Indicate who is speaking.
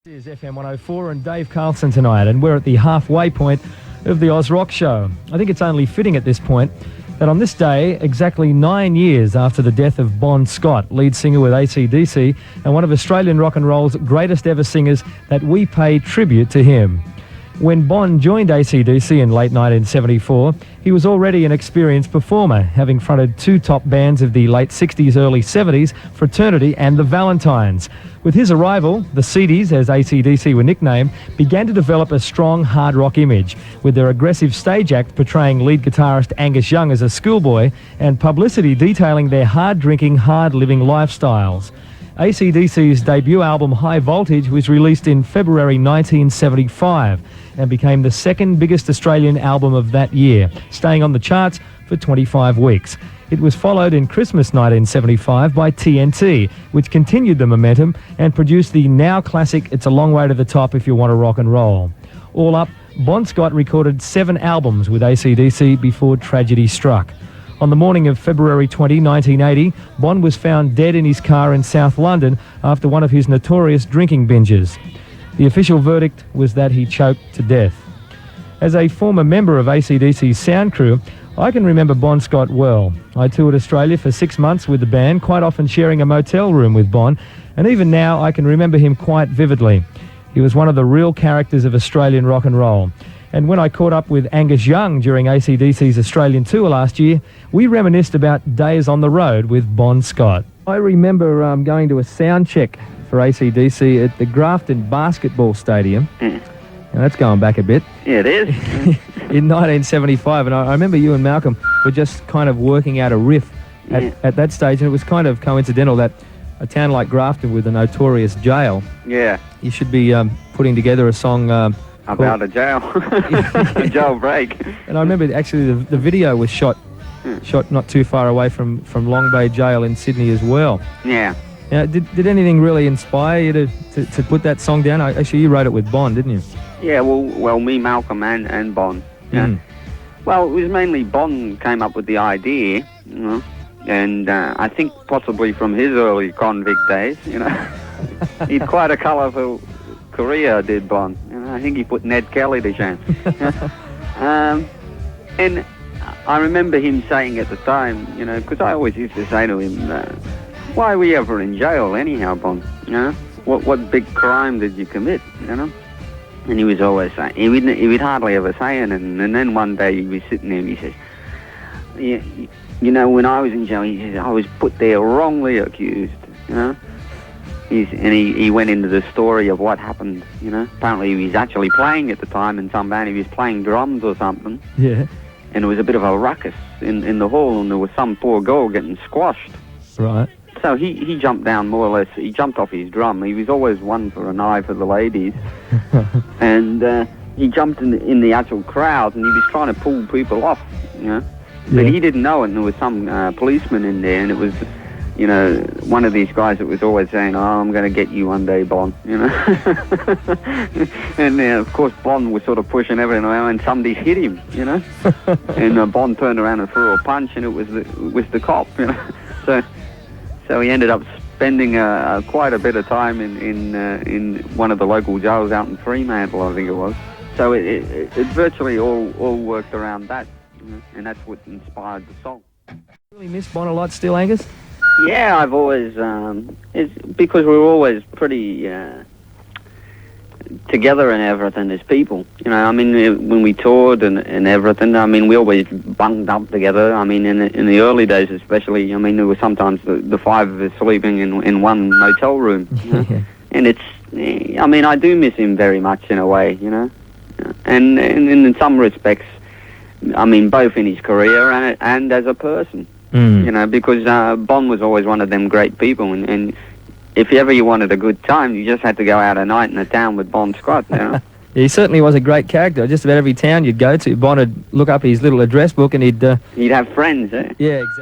Speaker 1: This is FM 104 and Dave Carlson tonight, and we're at the halfway point of the Oz Rock Show. I think it's only fitting at this point that on this day, exactly 9 years after the death of Bon Scott, lead singer with AC/DC and one of Australian rock and roll's greatest ever singers, that we pay tribute to him. When Bon joined AC/DC in late 1974, he was already an experienced performer, having fronted two top bands of the late 60s, early 70s, Fraternity and the Valentines. With his arrival, the Seedies, as AC/DC were nicknamed, began to develop a strong hard rock image, with their aggressive stage act portraying lead guitarist Angus Young as a schoolboy and publicity detailing their hard-drinking, hard-living lifestyles. AC/DC's debut album High Voltage was released in February 1975 and became the second biggest Australian album of that year, staying on the charts for 25 weeks. It was followed in Christmas 1975 by TNT, which continued the momentum and produced the now classic It's a Long Way to the Top If You Want to Rock and Roll. All up, Bon Scott recorded 7 albums with AC/DC before tragedy struck. On the morning of February 20, 1980, Bon was found dead in his car in South London after one of his notorious drinking binges. The official verdict was that he choked to death. As a former member of AC/DC's sound crew, I can remember Bon Scott well. I toured Australia for 6 months with the band, quite often sharing a motel room with Bon, and even now I can remember him quite vividly. He was one of the real characters of Australian rock and roll. And when I caught up with Angus Young during AC/DC's Australian tour last year, we reminisced about days on the road with Bon Scott. I remember going to a sound check for AC/DC at the Grafton Basketball Stadium. Now that's going back a bit.
Speaker 2: Yeah, it is.
Speaker 1: In 1975, and I remember you and Malcolm were just kind of working out a riff at that stage, and it was kind of coincidental that a town like Grafton with a notorious jail, you should be putting together a song
Speaker 2: about a jail, a jailbreak.
Speaker 1: And I remember actually the video was shot not too far away from Long Bay Jail in Sydney as well.
Speaker 2: Yeah.
Speaker 1: Now, did anything really inspire you to put that song down? Actually, you wrote it with Bon, didn't you?
Speaker 2: Yeah, well, me, Malcolm, and Bon. Yeah. Well, it was mainly Bon came up with the idea, you know, and I think possibly from his early convict days, you know. He'd quite a colourful career, did Bon. You know, I think he put Ned Kelly to shame. And I remember him saying at the time, you know, because I always used to say to him, why are we ever in jail anyhow, Bon? You know, what big crime did you commit, you know? And he was always saying, he would hardly ever say it, and then one day he was sitting there and he says, you know, when I was in jail, he says, I was put there wrongly accused, you know? He went into the story of what happened, you know? Apparently he was actually playing at the time in some band, he was playing drums or something.
Speaker 1: Yeah.
Speaker 2: And there was a bit of a ruckus in the hall, and there was some poor girl getting squashed.
Speaker 1: Right.
Speaker 2: So he jumped down more or less, he jumped off his drum. He was always one for an eye for the ladies. And he jumped in the actual crowd, and he was trying to pull people off, you know. But he didn't know it, and there was some policeman in there, and it was, you know, one of these guys that was always saying, oh, I'm going to get you one day, Bon, you know. And of course, Bon was sort of pushing everything around, and somebody hit him, you know. And Bon turned around and threw a punch, and it was the cop, you know. So he ended up spending quite a bit of time in one of the local jails out in Fremantle, I think it was. So it virtually all worked around that, you know, and that's what inspired the song.
Speaker 1: Really miss Bon a lot still, Angus?
Speaker 2: Yeah, I've always, it's because we were always pretty together and everything as people. You know, I mean, when we toured and everything, I mean, we always bunked up together. I mean, in the early days especially, I mean, there were sometimes the 5 of us sleeping in one motel room. You know? And it's, I mean, I do miss him very much in a way, you know. And in some respects, I mean, both in his career and as a person. You know, because Bon was always one of them great people, and if ever you wanted a good time, you just had to go out a night in a town with Bon Scott, you know.
Speaker 1: He certainly was a great character. Just about every town you'd go to, Bon would look up his little address book and he'd have
Speaker 2: friends, eh?
Speaker 1: Yeah, exactly.